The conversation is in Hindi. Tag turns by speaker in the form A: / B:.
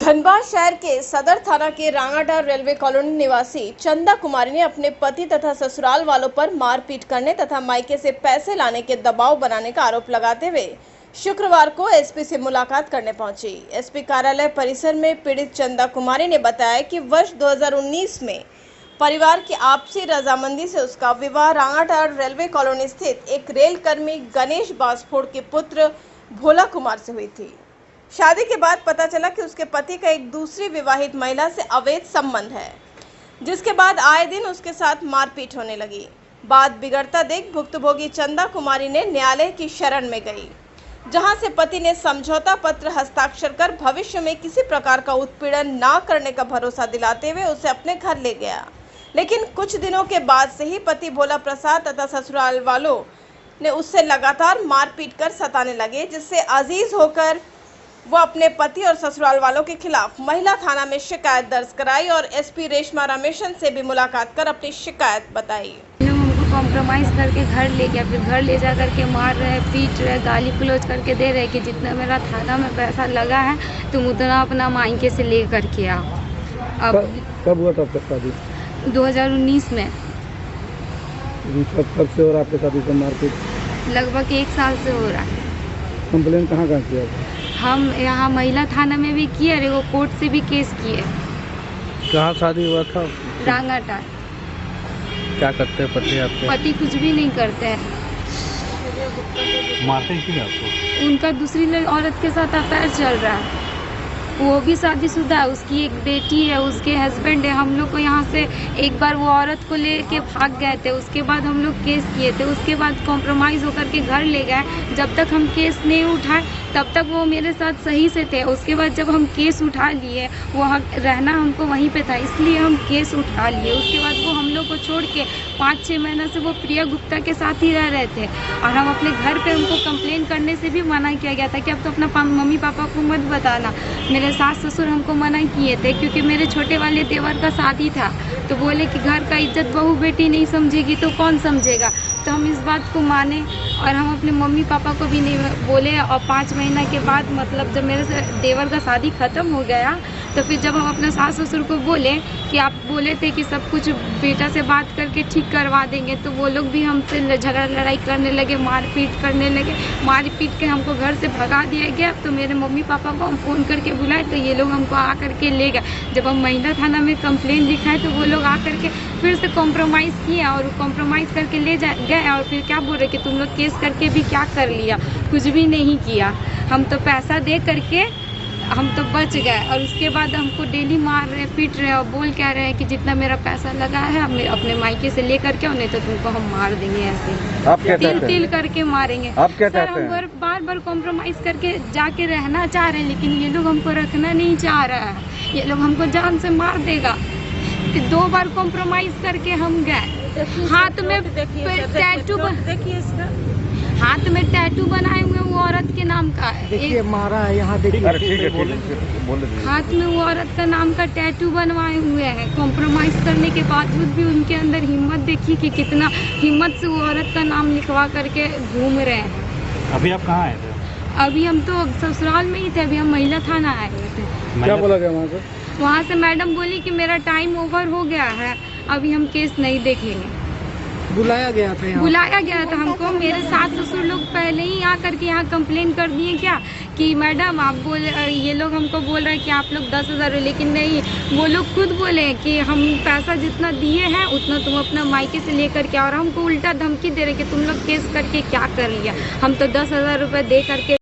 A: धनबाद शहर के सदर थाना के रांगाटार रेलवे कॉलोनी निवासी चंदा कुमारी ने अपने पति तथा ससुराल वालों पर मारपीट करने तथा मायके से पैसे लाने के दबाव बनाने का आरोप लगाते हुए शुक्रवार को एसपी से मुलाकात करने पहुंची। एसपी कार्यालय परिसर में पीड़ित चंदा कुमारी ने बताया कि वर्ष 2019 में परिवार की आपसी रजामंदी से उसका विवाह रांगाटार रेलवे कॉलोनी स्थित एक रेल कर्मी गणेश बासफोड़ के पुत्र भोला कुमार से हुई थी। शादी के बाद पता चला कि उसके पति का एक दूसरी विवाहित महिला से अवैध संबंध है, जिसके बाद आए दिन उसके साथ मारपीट होने लगी। बात बिगड़ता देख भुक्तभोगी चंदा कुमारी ने न्यायालय की शरण में गई, जहां से पति ने समझौता पत्र हस्ताक्षर कर भविष्य में किसी प्रकार का उत्पीड़न न करने का भरोसा दिलाते हुए उसे अपने घर ले गया। लेकिन कुछ दिनों के बाद से ही पति भोला प्रसाद तथा ससुराल वालों ने उससे लगातार मारपीट कर सताने लगे, जिससे अजीज होकर वो अपने पति और ससुराल वालों के खिलाफ महिला थाना में शिकायत दर्ज कराई और एसपी रेशमा रमेशन से भी मुलाकात कर अपनी शिकायत बताई।
B: हमको कॉम्प्रोमाइज़ करके घर ले गया, फिर घर ले जा करके मार रहे, पीट रहे, गाली गलौज करके दे रहे कि जितना मेरा थाना में पैसा लगा है तुम उतना अपना मायके से ले करके आओ। अब
C: कब हुआ था आपका शादी?
B: 2019 में।
C: कब से हो रहा आपके शादी से मारपीट?
B: लगभग 1 साल से हो रहा है।
C: कंप्लेन कहाँ किया था?
B: हम यहाँ महिला थाना में भी किए और वो कोर्ट से भी केस किए।
C: कहाँ शादी हुआ था?
B: रांगाटार।
C: क्या करते हैं पति आपके?
B: पति कुछ भी नहीं करते हैं।
C: मारते क्यों आपको?
B: उनका दूसरी औरत के साथ अफेयर चल रहा है। वो भी शादीशुदा है, उसकी एक बेटी है, उसके हस्बैंड है। हम लोग को यहाँ से एक बार वो औरत को लेके भाग गए थे, उसके बाद हम लोग केस किए थे, उसके बाद कॉम्प्रोमाइज़ होकर के घर ले गए। जब तक हम केस नहीं उठाए तब तक वो मेरे साथ सही से थे। उसके बाद जब हम केस उठा लिए, वो रहना हमको वहीं पे था, इसलिए हम केस उठा लिए। उसके बाद वो हम लोग को छोड़ के 5-6 महीना से वो प्रिया गुप्ता के साथ ही रह रहे थे और हम अपने घर पे उनको कंप्लेन करने से भी मना किया गया था कि अब तो अपना मम्मी पापा को मत बताना। मेरे सास ससुर हमको मना किए थे क्योंकि मेरे छोटे वाले देवर का शादी था, तो बोले कि घर का इज्जत बहू बेटी नहीं समझेगी तो कौन समझेगा। तो हम इस बात को माने और हम अपने मम्मी पापा को भी नहीं बोले। और 5 महीना के बाद मतलब जब मेरे देवर का शादी ख़त्म हो गया तो फिर जब हम अपने सास ससुर को बोले कि आप बोले थे कि सब कुछ बेटा से बात करके ठीक करवा देंगे, तो वो लोग भी हमसे झगड़ा लड़ाई करने लगे, मारपीट करने लगे। मारपीट के हमको घर से भगा दिया गया। तो मेरे मम्मी पापा को हम फ़ोन करके बुलाए तो ये लोग हमको आ करके ले गए। जब हम महिला थाना में कंप्लेन लिखाए तो वो लोग आ करके फिर से कॉम्प्रोमाइज़ किया और कॉम्प्रोमाइज़ करके ले गए और फिर क्या बोल रहे कि तुम लोग केस करके भी क्या कर लिया? कुछ भी नहीं किया। हम तो पैसा दे करके हम तो बच गए और उसके बाद हमको डेली मार रहे, पीट रहे और बोल कह रहे हैं कि जितना मेरा पैसा लगा है हम अपने मायके से ले करके, नहीं तो तुमको हम मार देंगे। ऐसे
C: आप क्या
B: तिल करके मारेंगे।
C: आप क्या
B: सर हम बार बार कॉम्प्रोमाइज़ करके जाके रहना चाह रहे हैं, लेकिन ये लोग हमको रखना नहीं चाह रहा है। ये लोग हमको जान से मार देगा। 2 बार कॉम्प्रोमाइज़ करके हम गए। हाथ में टैटू, हाथ में टैटू बनाए हुए वो औरत के नाम का,
C: देखिए मारा है यहाँ, देखिए।
B: हाथ में वो औरत का नाम का टैटू बनवाए हुए हैं। कॉम्प्रोमाइज़ करने के बावजूद भी उनके अंदर हिम्मत देखिए कि कितना हिम्मत से वो औरत का नाम लिखवा करके घूम रहे हैं।
C: अभी आप कहाँ आए थे?
B: अभी हम तो ससुराल में ही थे, अभी हम महिला थाना आए हुए थे।
C: क्या बोला गया वहाँ से?
B: वहाँ से मैडम बोली कि मेरा टाइम ओवर हो गया है, अभी हम केस नहीं देखेंगे।
C: बुलाया गया था यहाँ? बुलाया गया था
B: हमको। मेरे सास ससुर लोग पहले ही आकर के यहाँ कंप्लेन कर दिए क्या कि मैडम आप ये लोग हमको बोल रहे हैं कि आप लोग 10,000, लेकिन नहीं, वो लोग खुद बोले कि हम पैसा जितना दिए हैं उतना तुम अपना मायके से लेकर के, और हमको उल्टा धमकी दे रहे कि तुम लोग केस करके क्या कर लिया। हम तो 10,000 रुपये दे करके